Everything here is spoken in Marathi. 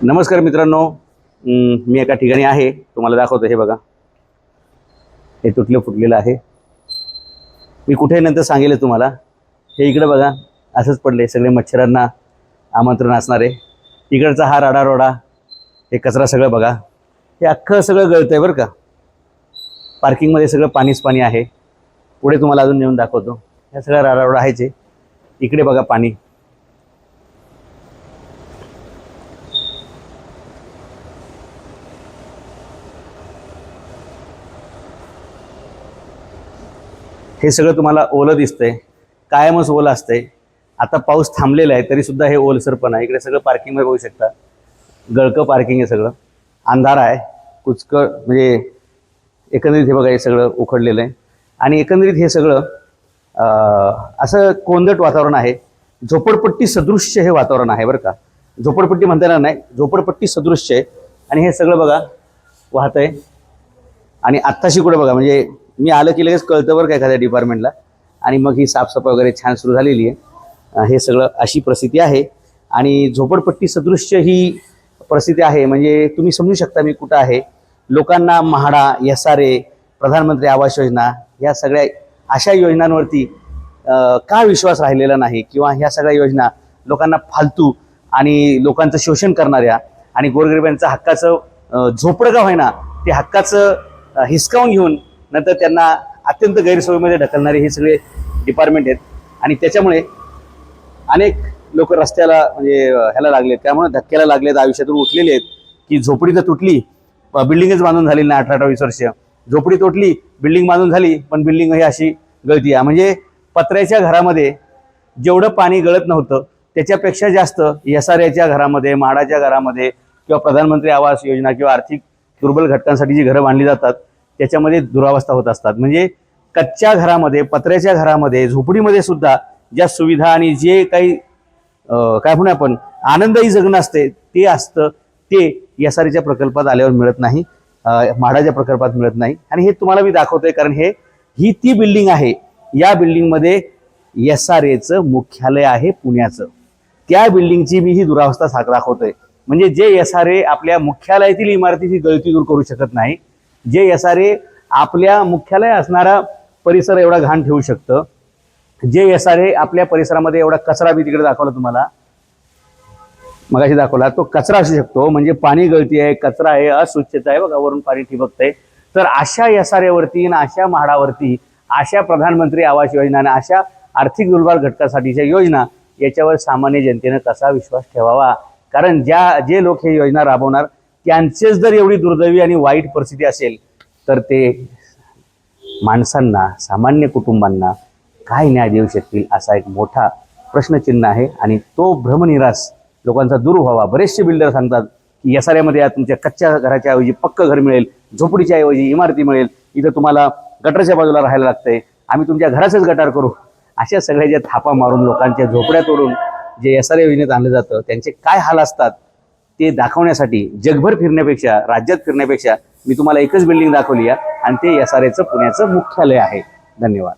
नमस्कार मित्रांनो, मी एका ठिकाणी आहे, तुम्हाला दाखवतो. हे बघा, हे तुटलं फुटलेलं आहे. मी कुठे नंतर सांगेल तुम्हाला. हे इकडे बघा, असंच पडले, सगळे मच्छरांना आमंत्रण असणारे. इकडचा हा राडारोडा, हे कचरा सगळं बघा, हे अख्खं सगळं गळतंय बरं का. पार्किंगमध्ये सगळं पाणीच पाणी आहे. पुढे तुम्हाला अजून नेऊन दाखवतो. हे सगळं राडारोडा आहेचे. इकडे बघा पाणी. हे सगळं तुम्हाला ओलं दिसतंय, कायमच ओलं असतंय. आता पाऊस थांबलेला आहे तरी सुद्धा हे ओलसरपण आहे. इकडे सगळं पार्किंगमध्ये बघू शकता, गळकं पार्किंग आहे सगळं. अंधार आहे, कुचकं, म्हणजे एकंदरीत हे बघा, हे सगळं उखडलेलं आहे. आणि एकंदरीत हे सगळं असं कोंदट वातावरण आहे. झोपडपट्टी सदृश्य हे वातावरण आहे बरं का. झोपडपट्टी म्हणता येणार नाही, झोपडपट्टी सदृश्य आहे. आणि हे सगळं बघा वाहत आहे. आणि आत्ताशी कुठे बघा, म्हणजे मी आलं की लगेच कळतं बरं का एखाद्या डिपार्टमेंटला. आणि मग ही साफसफाई वगैरे छान सुरू झालेली आहे. हे सगळं अशी परिस्थिती आहे. आणि झोपडपट्टी सदृश्य ही परिस्थिती आहे. म्हणजे तुम्ही समजू शकता मी कुठं आहे. लोकांना म्हाडा, SRA, प्रधानमंत्री आवास योजना, या सगळ्या अशा योजनांवरती का विश्वास राहिलेला नाही, किंवा ह्या सगळ्या योजना लोकांना फालतू आणि लोकांचं शोषण करणाऱ्या आणि गोरगरिबांचं हक्काचं झोपडं का होईना ते हक्काचं हिसकावून घेऊन नंतर त्यांना अत्यंत गैरसोयीमध्ये ढकलणारे हे सगळे डिपार्टमेंट आहेत. आणि त्याच्यामुळे अनेक लोक रस्त्याला, म्हणजे ह्याला लागलेत, त्यामुळे धक्क्याला लागलेत, आयुष्यातून उठलेले आहेत. की झोपडी तर तुटली, बिल्डिंगच बांधून झालेली नाही. 18-20 वर्ष झोपडी तुटली, बिल्डिंग बांधून झाली, पण बिल्डिंग ही अशी गळती आहे. म्हणजे पत्र्याच्या घरामध्ये जेवढं पाणी गळत नव्हतं त्याच्यापेक्षा जास्त SRAच्या घरामध्ये, म्हाडाच्या घरामध्ये, किंवा प्रधानमंत्री आवास योजना किंवा आर्थिक दुर्बल घटकांसाठी जी घरं बांधली जातात त्याच्यामध्ये दुरावस्था होत असतात. म्हणजे कच्च्या घरामध्ये, पत्र्याच्या घरामध्ये, झोपडीमध्ये सुद्धा ज्या सुविधा आणि जे काही काय म्हणू आपण आनंदही जगणं असते ते असतं, ते SRAच्या प्रकल्पात आल्यावर मिळत नाही, म्हाडाच्या प्रकल्पात मिळत नाही. आणि हे तुम्हाला मी दाखवतोय कारण ही ती बिल्डिंग आहे. या बिल्डिंगमध्ये SRAचं मुख्यालय आहे पुण्याचं. त्या बिल्डिंगची मी ही दुरावस्था दाखवतोय. म्हणजे जे SRA आपल्या मुख्यालयातील इमारतीची गळती दूर करू शकत नाही, जे SRA आपल्या मुख्यालय असणारा परिसर एवढा घाण ठेवू शकतं, जे SRA आपल्या परिसरामध्ये एवढा कचरा, बी तिकडे दाखवला तुम्हाला, मगाशी दाखवला, तो कचरा असू शकतो. म्हणजे पाणी गळती आहे, कचरा आहे, अस्वच्छता आहे बघा, वरून पाणी ठिबकतंय. तर अशा SRAवरती आणि अशा म्हाडावरती, अशा प्रधानमंत्री आवास योजना आणि अशा आर्थिक दुर्बल घटकासाठीच्या योजना, याच्यावर सामान्य जनतेनं कसा विश्वास ठेवावा. कारण जे लोक हे योजना राबवणार त्यांचेच जर एवढी दुर्दैवी आणि वाईट परिस्थिती असेल तर ते माणसांना, सामान्य कुटुंबांना काय न्याय देऊ शकतील, असा एक मोठा प्रश्नचिन्ह आहे. आणि तो भ्रमनिरास लोकांचा दूर व्हावा. बरेचसे बिल्डर सांगतात की SRAमध्ये या तुमच्या कच्च्या घराच्या ऐवजी पक्कं घर मिळेल, झोपडीच्या ऐवजी इमारती मिळेल, इथं तुम्हाला गटारच्या बाजूला राहायला लागतंय, आम्ही तुमच्या घराचंच गटार करू. अशा सगळ्या ज्या थापा मारून लोकांच्या झोपड्या तोडून जे SRA योजनेत आणलं जातं त्यांचे काय हाल असतात ते दाखवण्यासाठी जगभर फिरण्यापेक्षा, राज्यात फिरण्यापेक्षा मी तुम्हाला एकच बिल्डिंग दाखवली आहे, आणि ते SRAचं पुण्याचं मुख्यालय आहे. धन्यवाद.